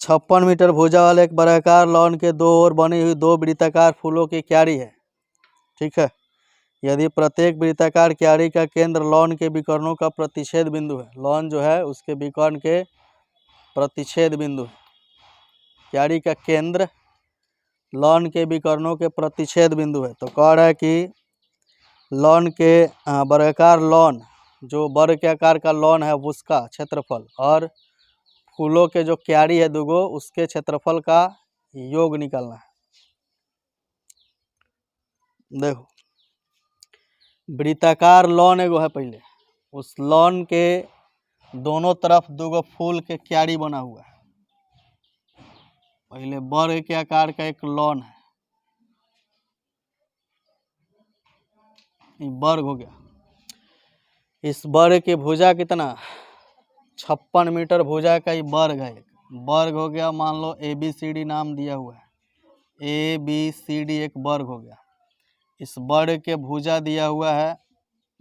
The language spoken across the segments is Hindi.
56 मीटर भुजा वाले एक वर्गाकार लॉन के दो ओर बनी हुई दो वृत्ताकार फूलों की क्यारी है। ठीक है, यदि प्रत्येक वृत्ताकार क्यारी का केंद्र लॉन के विकर्णों का प्रतिच्छेद बिंदु है, लॉन जो है उसके विकर्ण के प्रतिच्छेद बिंदु है, क्यारी का केंद्र लॉन के विकर्णों के प्रतिच्छेद बिंदु है, तो कह रहा है कि लॉन के वर्गाकार लॉन जो वर्ग के आकार का लॉन है उसका क्षेत्रफल और फूलों के जो क्यारी है दुगो उसके क्षेत्रफल का योग निकालना है। देखो वृत्ताकार लॉन एगो है, पहले उस लॉन के दोनों तरफ दुगो फूल के क्यारी बना हुआ है। पहले वर्ग के आकार का एक लॉन है, ये वर्ग हो गया। इस वर्ग की भुजा कितना 56 मीटर भुजा का ये वर्ग है, एक वर्ग हो गया। मान लो ABCD नाम दिया हुआ है, ABCD एक वर्ग हो गया। इस वर्ग के भुजा दिया हुआ है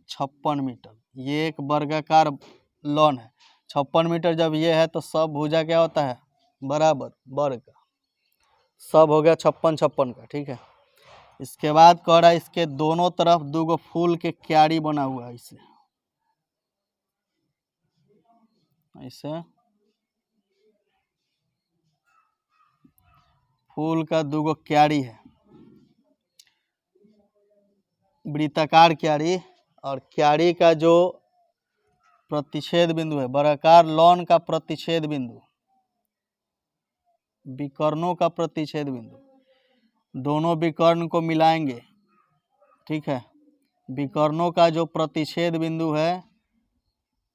56 मीटर, ये एक वर्गाकार लॉन है। 56 मीटर जब ये है तो सब भुजा क्या होता है बराबर वर्ग का, सब हो गया 56 का। ठीक है, इसके बाद कह रहा है इसके दोनों तरफ दो फूल के क्यारी बना हुआ है, इसे ऐसे फूल का दो क्यारी है, वृत्ताकार क्यारी, और क्यारी का जो प्रतिच्छेद बिंदु है वर्गाकार लॉन का प्रतिच्छेद बिंदु, विकर्णों का प्रतिच्छेद बिंदु, दोनों विकर्ण को मिलाएंगे। ठीक है, विकर्णों का जो प्रतिच्छेद बिंदु है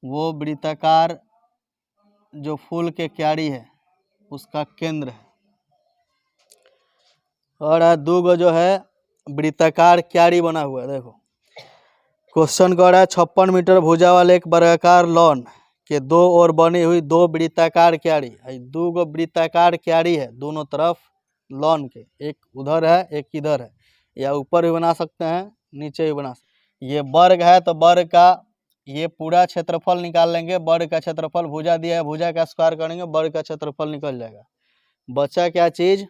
वो वृत्ताकार जो फूल के क्यारी है उसका केंद्र है। और दो जो है वृत्ताकार क्यारी बना हुआ है। देखो क्वेश्चन कह रहा है 56 मीटर भुजा वाले एक वर्गाकार लॉन के दो ओर बनी हुई दो वृत्ताकार क्यारी, दो वृत्ताकार क्यारी है दोनों तरफ लॉन के, एक उधर है एक इधर है, या ऊपर भी बना सकते हैं नीचे भी बना सकते हैं। ये वर्ग है तो वर्ग का ये पूरा क्षेत्रफल निकाल लेंगे, वर्ग का क्षेत्रफल भुजा दिया है, भुजा का स्क्वायर करेंगे वर्ग का क्षेत्रफल निकल जाएगा। बचा क्या चीज,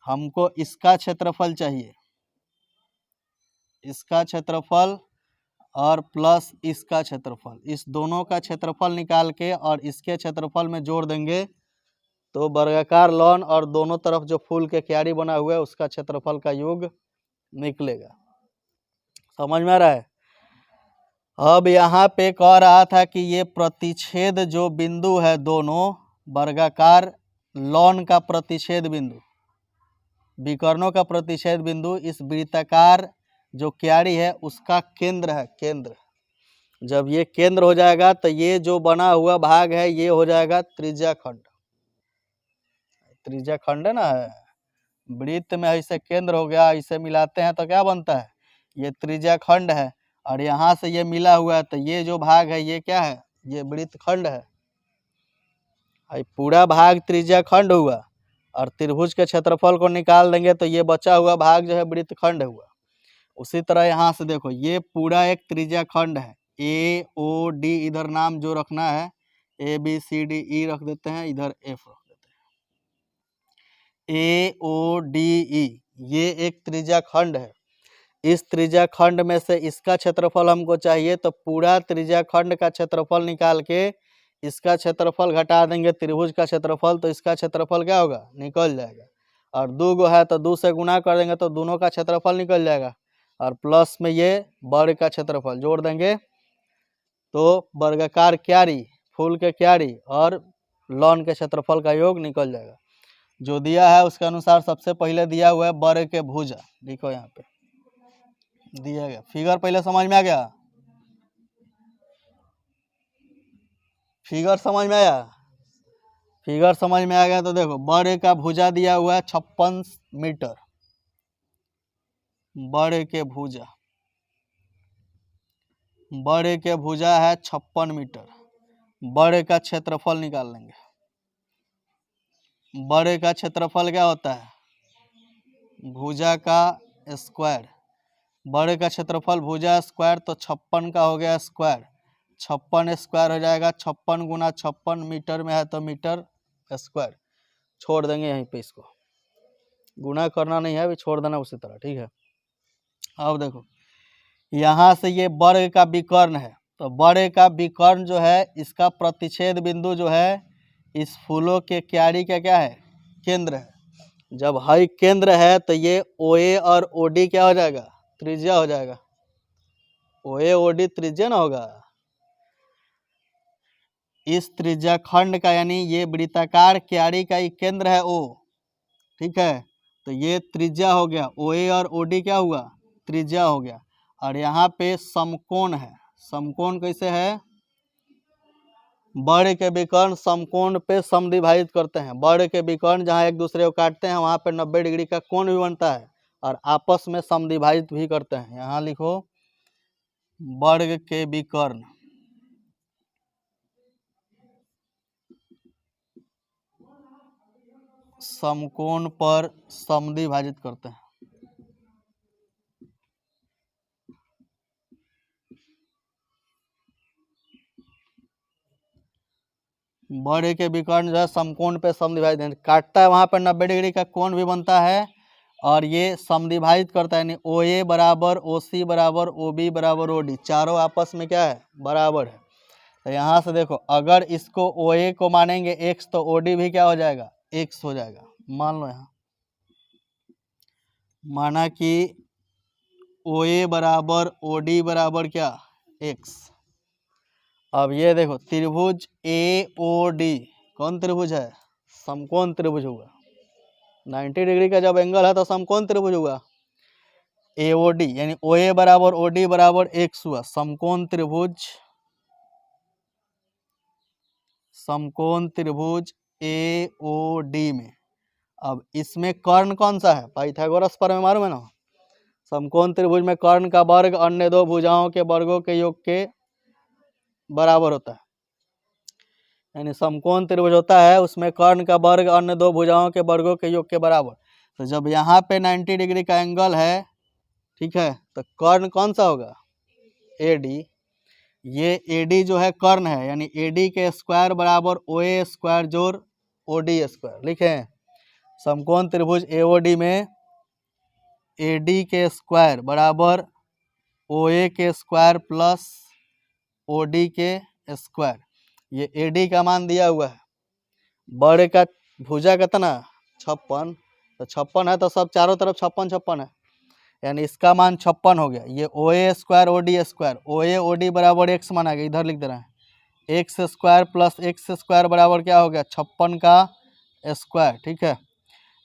हमको इसका क्षेत्रफल चाहिए, इसका क्षेत्रफल और प्लस इसका क्षेत्रफल, इस दोनों का क्षेत्रफल निकाल के और इसके क्षेत्रफल में जोड़ देंगे तो वर्गाकार लॉन और दोनों तरफ जो फूल के क्यारी बना हुआ है उसका क्षेत्रफल का योग निकलेगा। समझ में आ रहा है। अब यहाँ पे कह रहा था कि ये प्रतिच्छेद जो बिंदु है दोनों वर्गाकार लॉन का प्रतिच्छेद बिंदु, विकर्णों का प्रतिच्छेद बिंदु, इस वृत्ताकार जो क्यारी है उसका केंद्र है, केंद्र। जब ये केंद्र हो जाएगा तो ये जो बना हुआ भाग है ये हो जाएगा त्रिज्या खंड। त्रिज्या खंड है ना, वृत्त में ऐसे केंद्र हो गया, इसे मिलाते हैं तो क्या बनता है, ये त्रिज्या खंड है। और यहाँ से ये मिला हुआ है तो ये जो भाग है ये क्या है, ये वृत्त खंड है। पूरा भाग त्रिज्या खंड हुआ और त्रिभुज के क्षेत्रफल को निकाल देंगे तो ये बचा हुआ भाग जो है वृत्त खंड हुआ। उसी तरह यहाँ से देखो ये पूरा एक त्रिज्या खंड है, AOD इधर नाम जो रखना है ABCDE रख देते हैं, इधर F रख देते हैं, AODE ये एक त्रिज्या खंड है। इस त्रिज्या खंड में से इसका क्षेत्रफल हमको चाहिए तो पूरा त्रिज्या खंड का क्षेत्रफल निकाल के इसका क्षेत्रफल घटा देंगे त्रिभुज का क्षेत्रफल, तो इसका क्षेत्रफल क्या होगा निकल जाएगा। और दो गो है तो 2 से गुना कर देंगे तो दोनों का क्षेत्रफल निकल जाएगा, और प्लस में ये वर्ग का क्षेत्रफल जोड़ देंगे तो वर्गाकार क्यारी, फूल के क्यारी और लॉन के क्षेत्रफल का योग निकल जाएगा। जो दिया है उसके अनुसार सबसे पहले दिया हुआ है वर्ग के भुजा, देखो यहाँ पे दिया गया। फिगर पहले समझ में आ गया, फिगर समझ में आया, फिगर समझ में आ गया तो देखो वर्ग का भुजा दिया हुआ है 56 मीटर, वर्ग के भुजा, वर्ग के भुजा है 56 मीटर, वर्ग का क्षेत्रफल निकाल लेंगे। वर्ग का क्षेत्रफल क्या होता है, भुजा का स्क्वायर, वर्ग का क्षेत्रफल भुजा स्क्वायर, तो 56 का हो गया स्क्वायर, 56 स्क्वायर हो जाएगा, 56 गुना 56 मीटर में है तो मीटर स्क्वायर, छोड़ देंगे यहीं पे, इसको गुना करना नहीं है, अभी छोड़ देना उसी तरह, ठीक है। अब देखो यहाँ से ये वर्ग का विकर्ण है, तो वर्ग का विकर्ण जो है इसका प्रतिच्छेद बिंदु जो है इस फूलों के क्यारी का क्या है, केंद्र है। जब हाई केंद्र है तो ये OA और OD क्या हो जाएगा, त्रिज्या हो जाएगा। OA OD त्रिज्या ना होगा। इस त्रिज्या खंड का यानी ये वृत्ताकार क्यारी का ही केंद्र है O, ठीक है। तो ये त्रिज्या हो गया, OA और OD क्या हुआ, त्रिज्या हो गया। और यहाँ पे समकोण है, समकोण कैसे है, वर्ग के विकर्ण समकोण पे समद्विभाजित करते हैं। वर्ग के विकर्ण जहाँ एक दूसरे को काटते हैं वहाँ पे 90 डिग्री का कोण भी बनता है और आपस में समद्विभाजित भी करते हैं। यहाँ लिखो वर्ग के विकर्ण समकोण पर समद्विभाजित करते हैं। वर्ग के विकर्ण जो है समकोण पे समद्विभाजित काटता है, वहाँ पर 90 डिग्री का कोण भी बनता है और ये समद्विभाजित करता है, यानी OA बराबर OC बराबर OB बराबर OD, चारों आपस में क्या है, बराबर है। तो यहाँ से देखो अगर इसको OA को मानेंगे x तो OD भी क्या हो जाएगा, x हो जाएगा। मान लो यहाँ माना कि OA बराबर OD बराबर क्या, x। अब ये देखो त्रिभुज AOD कौन त्रिभुज है, समकोण त्रिभुज होगा। 90 डिग्री का जब एंगल है तो समकोण त्रिभुज होगा। AOD यानी OA बराबर OD बराबर x हुआ, समकोण त्रिभुज, समकोण त्रिभुज AOD में। अब इसमें कर्ण कौन सा है, पाइथागोरस प्रमेय मालूम है ना। समकोण त्रिभुज में कर्ण का वर्ग अन्य दो भुजाओं के वर्गों के योग के बराबर होता है, यानी समकोण त्रिभुज होता है उसमें कर्ण का वर्ग अन्य दो भुजाओं के वर्गों के योग के बराबर। तो जब यहाँ पे 90 डिग्री का एंगल है, ठीक है, तो कर्ण कौन सा होगा, AD। ये AD जो है कर्ण है, यानी AD के स्क्वायर बराबर OA स्क्वायर जोड़ OD स्क्वायर। लिखे समकोण त्रिभुज AOD में AD के स्क्वायर बराबर OA के स्क्वायर प्लस OD के स्क्वायर। ये AD का मान दिया हुआ है, बड़े का भुजा कितना 56, तो 56 है तो सब चारों तरफ 56 56 है, यानी इसका मान 56 हो गया। ये OA square OD square, OA OD बराबर x माना गया, इधर लिख दे रहे हैं, x square plus x square बराबर क्या हो गया, 56 का स्क्वायर, ठीक है।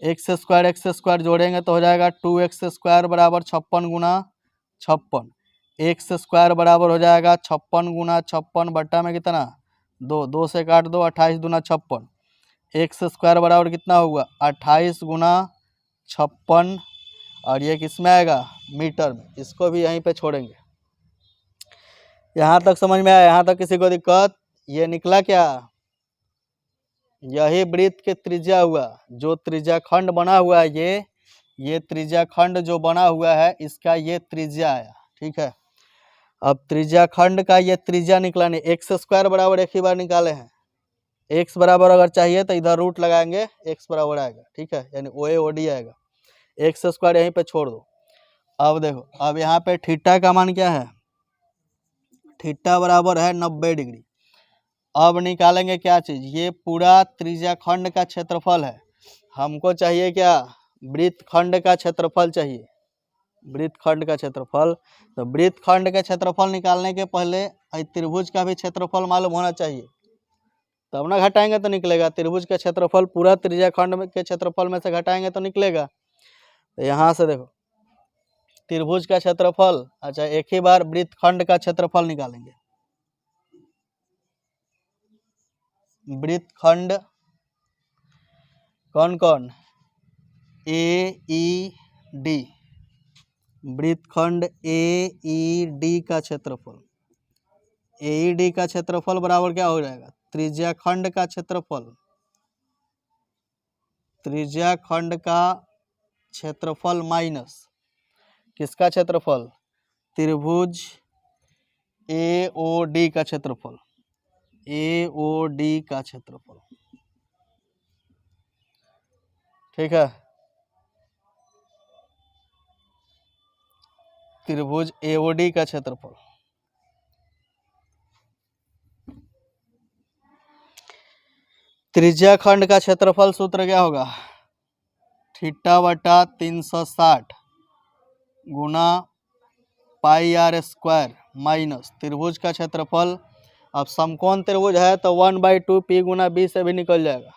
एक्स स्क्वायर जोड़ेंगे तो हो जाएगा 2x स्क्वायर बराबर 56 गुना 56, एक्स स्क्वायर बराबर हो जाएगा 56 गुना 56 बट्टा में कितना 2, 2 से काट दो, 28 दूना 56, एक्स स्क्वायर बराबर कितना होगा 28 गुना 56, और ये किस में आएगा, मीटर में। इसको भी यहीं पे छोड़ेंगे। यहाँ तक समझ में आया, यहाँ तक किसी को दिक्कत। ये निकला क्या, यही वृत्त के त्रिज्या हुआ, जो त्रिज्या खंड बना हुआ है, ये त्रिज्या खंड जो बना हुआ है इसका ये त्रिज्या आया, ठीक है। अब त्रिज्या खंड का ये त्रिज्या निकला नहीं, एक्स स्क्वायर बराबर एक ही बार निकाले हैं, एक्स बराबर अगर चाहिए तो इधर रूट लगाएंगे, एक्स बराबर आएगा, ठीक है, यानी OA OD आएगा, एक्स स्क्वायर यहीं पे छोड़ दो। अब देखो अब यहाँ पे थीटा का मान क्या है, थीटा बराबर है 90 डिग्री। अब निकालेंगे क्या चीज, ये पूरा त्रिज्या खंड का क्षेत्रफल है, हमको चाहिए क्या, वृत्त खंड का क्षेत्रफल चाहिए, वृत्त खंड का क्षेत्रफल। तो वृत्त खंड का क्षेत्रफल निकालने के पहले त्रिभुज का भी क्षेत्रफल मालूम होना चाहिए, तब ना घटाएंगे तो निकलेगा। त्रिभुज का क्षेत्रफल पूरा त्रिज्या खंड के क्षेत्रफल में से घटाएंगे तो निकलेगा। तो यहाँ से देखो त्रिभुज का क्षेत्रफल, अच्छा एक ही बार वृत्त खंड का क्षेत्रफल निकालेंगे। वृत्त खंड कौन कौन, AED, वृत्त खंड AED का क्षेत्रफल, AED का क्षेत्रफल बराबर क्या हो जाएगा, त्रिज्या खंड का क्षेत्रफल, त्रिज्या खंड का क्षेत्रफल माइनस किसका क्षेत्रफल, त्रिभुज AOD का क्षेत्रफल, AOD का क्षेत्रफल। ठीक है। त्रिभुज एओडी का क्षेत्रफल, त्रिज्या खंड का क्षेत्रफल सूत्र क्या होगा? थीटा बटा 360 गुना पाई आर स्क्वायर माइनस त्रिभुज का क्षेत्रफल। अब समकोण त्रिभुज है तो 1/2 पी गुना बी से भी निकल जाएगा,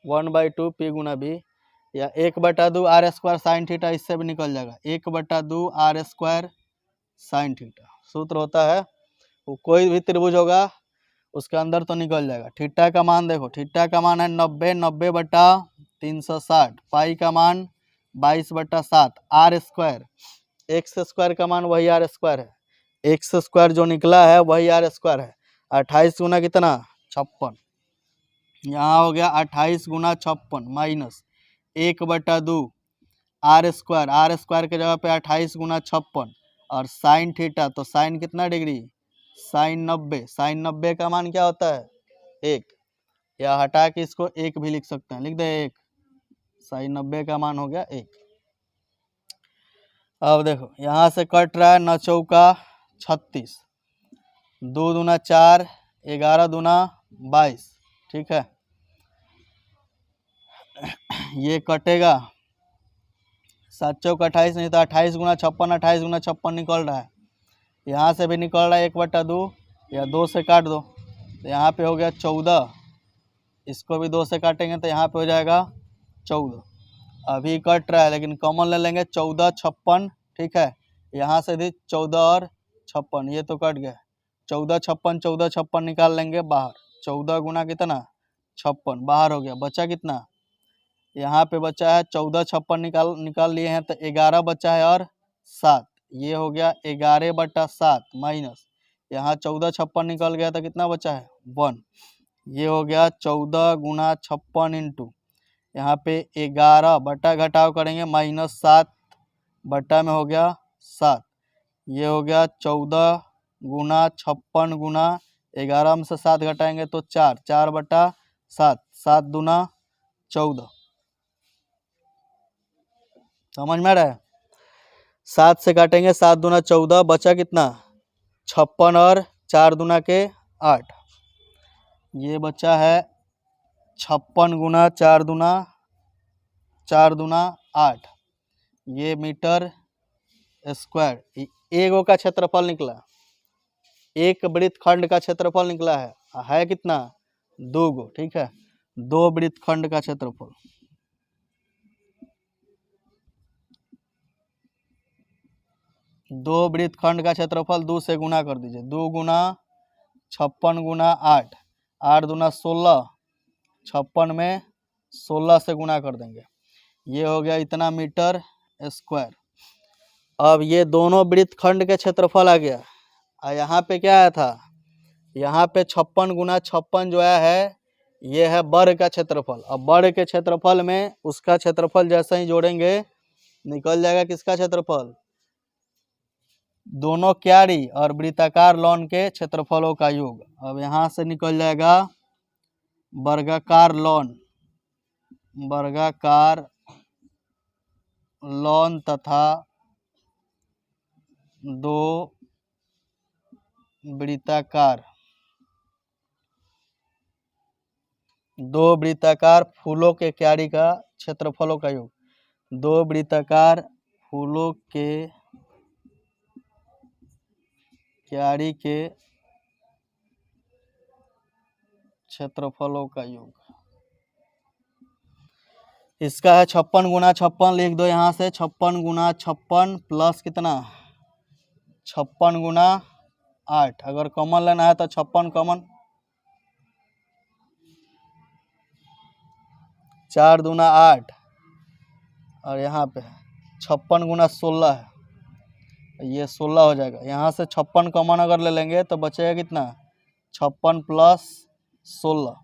1/2 पी गुना बी, या 1/2 आर स्क्वायर साइन थीटा, इससे भी निकल जाएगा 1/2 आर स्क्वायर साइन थीटा। सूत्र होता है, वो कोई भी त्रिभुज होगा उसके अंदर तो निकल जाएगा। थीटा का मान देखो, थीटा का मान है 90, 90/360, पाई का मान 22/7, आर स्क्वायर, एक्स स्क्वायर का मान वही आर स्क्वायर है, एक्स स्क्वायर जो निकला है वही आर स्क्वायर है। 28 गुना कितना? 56। यहाँ हो गया 28 गुना 56 माइनस 1/2 आर स्क्वायर के जगह पे 28 गुना 56 और साइन थीटा, तो साइन कितना डिग्री? साइन 90, साइन 90 का मान क्या होता है? 1, या हटा के इसको 1 भी लिख सकते हैं, लिख दे 1, साइन 90 का मान हो गया 1। अब देखो यहाँ से कट रहा है 9 चौका 36, 2 दूना 4, 11 दूना 22, ठीक है। ये कटेगा 7 चौका 28, नहीं तो 28 गुना 56, 28 गुना 56 निकल रहा है, यहाँ से भी निकल रहा है 1/2, या 2 से काट दो तो यहाँ पे हो गया 14, इसको भी 2 से काटेंगे तो यहाँ पे हो जाएगा 14। अभी कट रहा है लेकिन कॉमन ले लेंगे, 14 56, ठीक है। यहाँ से भी 14 और 56, ये तो कट गया, 14 56, 14 56 निकाल लेंगे बाहर, 14 गुना कितना? 56 बाहर हो गया, बचा कितना? यहाँ पे बचा है 14 56 निकाल लिए हैं तो 11 बचा है और 7, ये हो गया 11/7 माइनस, यहाँ 14 56 निकल गया तो कितना बचा है? 1, ये हो गया 14 गुना 56 इंटू, यहाँ पे 11 बटा घटाव करेंगे -7 बटा में हो गया 7, ये हो गया 14 गुना 56 गुना 11 में से 7 घटाएंगे तो 4, 4/7, 7 दूना 14, समझ में आ रहा है? 7 से काटेंगे, 7 दूना 14, बचा कितना? 56 और 4 दूना के 8, ये बचा है 56 गुना 4 दूना 8, ये मीटर स्क्वायर। एगो का क्षेत्रफल निकला, एक वृत्तखंड का क्षेत्रफल निकला है कितना? 2 गो, ठीक है, 2 वृत्तखंड का क्षेत्रफल। दो वृत्तखंड का क्षेत्रफल 2 से गुना कर दीजिए, 2 गुना 56 गुना 8, 8 दूना 16, 56 में 16 से गुना कर देंगे, ये हो गया इतना मीटर स्क्वायर। अब ये दोनों वृत्तखंड के क्षेत्रफल आ गया, और यहाँ पे क्या आया था? यहाँ पे 56 गुना 56 जो आया है ये है वर्ग का क्षेत्रफल। अब वर्ग के क्षेत्रफल में उसका क्षेत्रफल जैसे ही जोड़ेंगे निकल जाएगा किसका क्षेत्रफल? दोनों क्यारी और वृत्ताकार लॉन के क्षेत्रफलों का योग। अब यहाँ से निकल जाएगा वर्गाकार लॉन तथा दो वृत्ताकार फूलों के क्यारी का क्षेत्रफलों का योग। 2 वृत्ताकार फूलों के क्यारी के क्षेत्रफलों का योग। इसका है 56 गुना 56, लिख दो यहाँ से 56 गुना 56 प्लस कितना? 56 गुना 8, अगर कॉमन लेना है तो 56 कॉमन, 4 दूना 8, और यहाँ पे 56 गुना 16 है, ये 16 हो जाएगा। यहाँ से 56 कॉमन अगर ले लेंगे तो बचेगा कितना? 56 प्लस 16,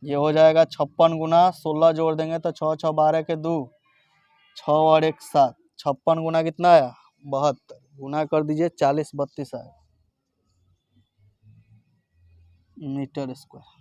ये हो जाएगा 56 गुना 16, जोड़ देंगे तो 6 6 12 के 2, 6 और 1 7, 56 गुना कितना आया? 72, गुना कर दीजिए 40 32 आया मीटर स्क्वायर।